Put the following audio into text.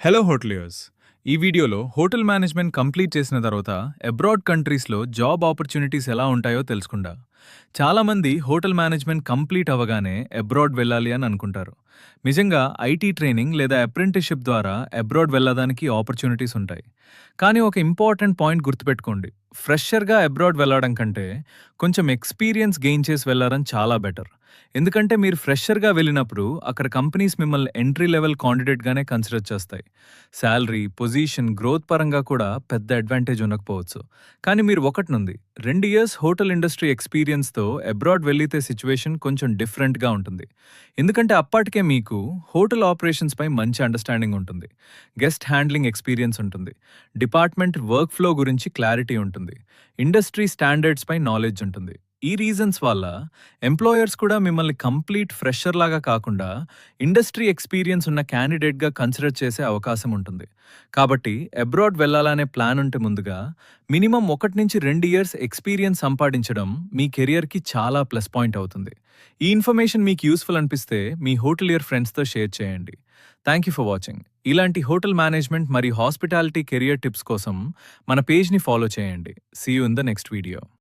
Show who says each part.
Speaker 1: Hello hoteliers. ఈ వీడియోలో hotel management complete చేసిన తర్వాత అబ్రాడ్ కంట్రీస్లో జాబ్ ఆపర్చునిటీస్ ఎలా ఉంటాయో తెలుసుకుందాం. చాలామంది హోటల్ మేనేజ్మెంట్ కంప్లీట్ అవ్వగానే అబ్రాడ్ వెళ్ళాలి అని అనుకుంటారు. నిజంగా ఐటీ ట్రైనింగ్ లేదా అప్రెంటిస్షిప్ ద్వారా అబ్రాడ్ వెళ్ళడానికి ఆపర్చునిటీస్ ఉంటాయి. కానీ ఒక ఇంపార్టెంట్ పాయింట్ గుర్తుపెట్టుకోండి. ఫ్రెషర్గా అబ్రాడ్ వెళ్ళడం కంటే కొంచెం ఎక్స్పీరియన్స్ గెయిన్ చేసి వెళ్ళారని చాలా బెటర్. ఎందుకంటే మీరు ఫ్రెషర్గా వెళ్ళినప్పుడు అక్కడ కంపెనీస్ మిమ్మల్ని ఎంట్రీ లెవెల్ కాండిడేట్గానే కన్సిడర్ చేస్తాయి. శాలరీ, పొజిషన్, గ్రోత్ పరంగా కూడా పెద్ద అడ్వాంటేజ్ ఉండకపోవచ్చు. కానీ మీరు 1 నుండి 2 ఇయర్స్ హోటల్ ఇండస్ట్రీ ఎక్స్పీరియన్స్తో అబ్రాడ్ వెళ్ళితే సిచ్యువేషన్ కొంచెం డిఫరెంట్గా ఉంటుంది. ఎందుకంటే అప్పటికే మీకు హోటల్ ఆపరేషన్స్ పై మంచి అండర్స్టాండింగ్ ఉంటుంది, గెస్ట్ హ్యాండ్లింగ్ ఎక్స్పీరియన్స్ ఉంటుంది, డిపార్ట్మెంట్ వర్క్ ఫ్లో గురించి క్లారిటీ ఉంటుంది, ఇండస్ట్రీ స్టాండర్డ్స్ పై నాలెడ్జ్ ఉంటుంది. ఈ రీజన్స్ వల్ల ఎంప్లాయర్స్ కూడా మిమ్మల్ని కంప్లీట్ ఫ్రెషర్ లాగా కాకుండా ఇండస్ట్రీ ఎక్స్పీరియన్స్ ఉన్న క్యాండిడేట్గా కన్సిడర్ చేసే అవకాశం ఉంటుంది. కాబట్టి అబ్రాడ్ వెళ్ళాలనే ప్లాన్ ఉంటే ముందుగా మినిమం 1 నుంచి 2 ఇయర్స్ ఎక్స్పీరియన్స్ సంపాదించడం మీ కెరియర్కి చాలా ప్లస్ పాయింట్ అవుతుంది. ఈ ఇన్ఫర్మేషన్ మీకు యూస్ఫుల్ అనిపిస్తే మీ హోటలియర్ ఫ్రెండ్స్తో షేర్ చేయండి. Thank you for watching. ఇలాంటి హోటల్ మేనేజ్మెంట్ మరియు హాస్పిటాలిటీ కెరియర్ టిప్స్ కోసం మన పేజ్ని ఫాలో చేయండి. See you in the next video.